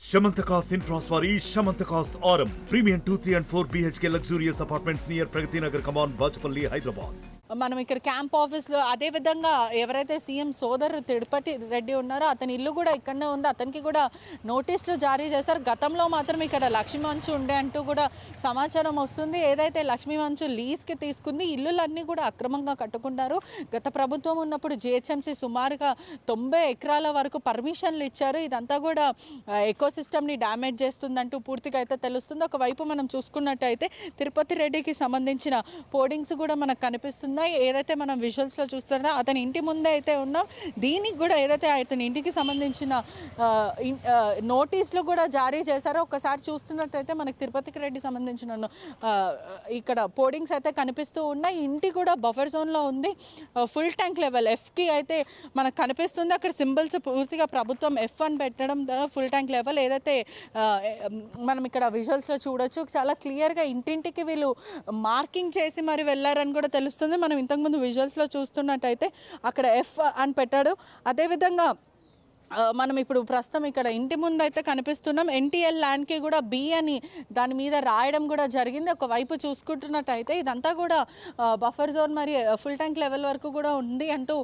Shamantakas Infraswari, Shamantakas Aurum. Premium 2, 3 and 4 BHK luxurious apartments near Pragati Nagar, Kaman, Bachapalli, Hyderabad. మనం ఇక్కడ camp ఆఫీస్లో అదే విధంగా ఎవరైతే సీఎం సోదరు తిరుపతి రెడ్డి ఉన్నారో అతని ఇల్లు కూడా ఇక్కడనే ఉంది. అతనికి కూడా నోటీసులు జారీ చేశారు. గతంలో మాత్రం ఇక్కడ లక్ష్మీ మంచు ఉండే అంటూ కూడా సమాచారం వస్తుంది. ఏదైతే లక్ష్మీ మంచు లీజ్కి తీసుకుంది, ఇల్లులన్నీ కూడా అక్రమంగా కట్టుకున్నారు. గత ప్రభుత్వం ఉన్నప్పుడు జిహెచ్ఎంసీ సుమారుగా 90 ఎకరాల వరకు పర్మిషన్లు ఇచ్చారు. ఇదంతా కూడా ఎకోసిస్టమ్ని డ్యామేజ్ చేస్తుందంటూ పూర్తిగా అయితే తెలుస్తుంది. ఒకవైపు మనం చూసుకున్నట్టయితే తిరుపతి రెడ్డికి సంబంధించిన పోర్డింగ్స్ కూడా మనకు కనిపిస్తుంది. ఏదైతే మనం విజువల్స్లో చూస్తున్నారో అతని ఇంటి ముందే అయితే ఉన్నాం. దీనికి కూడా ఏదైతే అతని ఇంటికి సంబంధించిన నోటీసులు కూడా జారీ చేశారో ఒకసారి చూస్తున్నట్టయితే మనకి తిరుపతికి రెడ్డి సంబంధించిన ఇక్కడ పోర్డింగ్స్ అయితే కనిపిస్తూ ఉన్నాయి. ఇంటి కూడా బఫర్ జోన్లో ఉంది. ఫుల్ ట్యాంక్ లెవెల్ ఎఫ్కి అయితే మనకు కనిపిస్తుంది. అక్కడ సింబల్స్ పూర్తిగా ప్రభుత్వం F1 పెట్టడం ఫుల్ ట్యాంక్ లెవెల్ ఏదైతే మనం ఇక్కడ విజువల్స్లో చూడొచ్చు. చాలా క్లియర్గా ఇంటింటికి వీళ్ళు మార్కింగ్ చేసి మరి వెళ్ళారని కూడా తెలుస్తుంది. మనం ఇంతకుముందు విజువల్స్లో చూస్తున్నట్టయితే అక్కడ F అని పెట్టాడు. అదేవిధంగా మనం ఇప్పుడు ప్రస్తుతం ఇక్కడ ఇంటి ముందు అయితే కనిపిస్తున్నాం. ఎన్టీఎల్ ల్యాండ్కి కూడా B అని దాని మీద రాయడం కూడా జరిగింది. ఒకవైపు చూసుకుంటున్నట్టయితే ఇదంతా కూడా బఫర్ జోన్ మరి ఫుల్ ట్యాంక్ లెవెల్ వరకు కూడా ఉంది అంటూ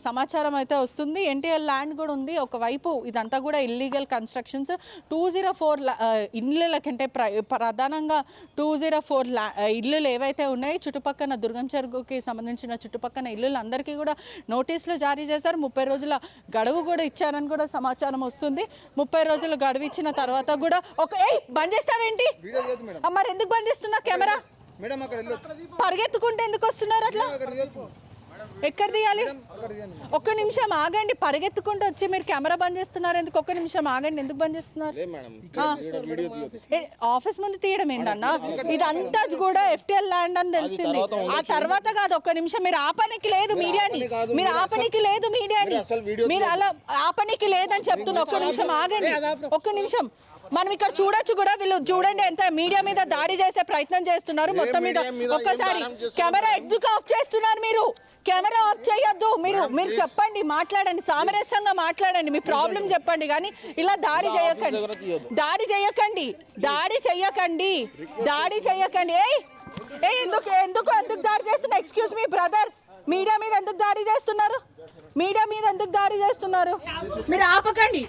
సమాచారం అయితే వస్తుంది. ఎన్టీఎల్ ల్యాండ్ కూడా ఉంది. ఒకవైపు ఇదంతా కూడా ఇల్లీగల్ కన్స్ట్రక్షన్స్ 204 ఇళ్ళకంటే ప్రధానంగా 204 ఇల్లులు ఏవైతే ఉన్నాయి చుట్టుపక్కల దుర్గం చెరువుకి సంబంధించిన చుట్టుపక్కల ఇల్లులందరికీ కూడా నోటీసులు జారీ చేశారు. 30 రోజుల గడువు కూడా ఇచ్చారని కూడా సమాచారం వస్తుంది. 30 రోజులు గడువు ఇచ్చిన తర్వాత కూడా బంద్ చేస్తావేంటి? మరి ఎందుకు బంద్ చేస్తున్నా కెమెరా? పరిగెత్తుకుంటే ఎందుకు వస్తున్నారు అట్లా? ఎక్కడ తీయాలి? ఒక్క నిమిషం ఆగండి. పరిగెత్తుకుంటూ వచ్చి మీరు కెమెరా బంద్ చేస్తున్నారు ఎందుకు? ఒక్క నిమిషం ఆగండి. ఎందుకు బంద్ చేస్తున్నారు? ఆఫీస్ ముందు తీయడం ఏంటన్నా? ఇదంతా కూడా FTL ల్యాండ్ అని తెలిసింది. ఆ తర్వాత కాదు, ఒక్క నిమిషం మీరు ఆపనికి లేదు మీడియాని. మీరు ఆపనికి లేదు మీడియాని. మీరు అలా ఆపనికి లేదని చెప్తున్నా. ఒక్క నిమిషం ఆగండి. ఒక్క నిమిషం. మనం ఇక్కడ చూడొచ్చు కూడా. వీళ్ళు చూడండి ఎంత మీడియా మీద దాడి చేసే ప్రయత్నం చేస్తున్నారు. మొత్తం మీద ఒక్కసారి కెమెరా ఎందుకు ఆఫ్ చేస్తున్నారు? మీరు కెమెరా ఆఫ్ చేయొద్దు. మీరు చెప్పండి, మాట్లాడండి, సామరస్యంగా మాట్లాడండి, మీ ప్రాబ్లం చెప్పండి. కానీ ఇలా దాడి చేయకండి. దాడి చేయకండి. దాడి చేయకండి. దాడి చేయకండి. ఎందుకు ఎందుకు ఎందుకు దాడి చేస్తున్నారు? ఎక్స్క్యూజ్ మీ బ్రదర్, మీడియా మీద ఎందుకు దాడి చేస్తున్నారు? మీడియా మీద ఎందుకు దాడి చేస్తున్నారు? మీరు ఆపకండి.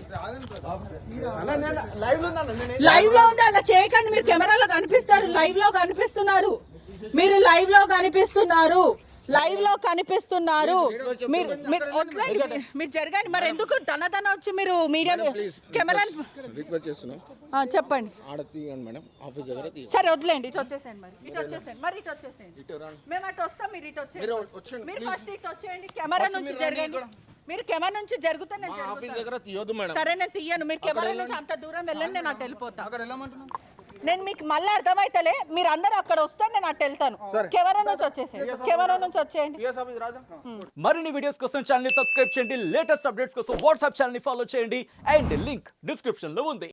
లైవ్ లో ఉంది, అలా చేయకండి. మీరు కెమెరాలో కనిపిస్తారు, లైవ్ లో కనిపిస్తున్నారు. మీరు లైవ్ లో కనిపిస్తున్నారు. లైవ్ లో కనిపిస్తున్నారు. మీరు జరగండి. మరి ఎందుకు తన వచ్చి మీరు మీడియా కెమెరా చెప్పండి. సరే వదిలేండి. ఇటు వచ్చేసేయండి. మరి ఇటు వచ్చేసేయండి. మేము అటు వస్తాం, మీరు ఇటు వచ్చేయండి. మీరు ఫస్ట్ ఇటు వచ్చేయండి. కెమెరా నుంచి జరగండి. మీరు కెమెరా నుంచి జరుగుతా సరే నేను తీయను. మీరు కెమెరా నుంచి అంత దూరం వెళ్ళండి, నేను అటు వెళ్ళిపోతాను. నేను మీకు మళ్ళీ అర్థమైతలే. మీరు అందరూ అక్కడ వస్తే నేను అటు వెళ్తాను. కెమెరా నుంచి వచ్చేసేయండి. కెమెరా నుంచి వచ్చేయండి. మరిన్ని వీడియోస్ కోసం ఛానల్ ని సబ్స్క్రైబ్ చేయండి. లేటెస్ట్ అప్డేట్స్ కోసం వాట్సాప్ ఛానల్ ని ఫాలో చేయండి. అండ్ లింక్ డిస్క్రిప్షన్ లో ఉంది.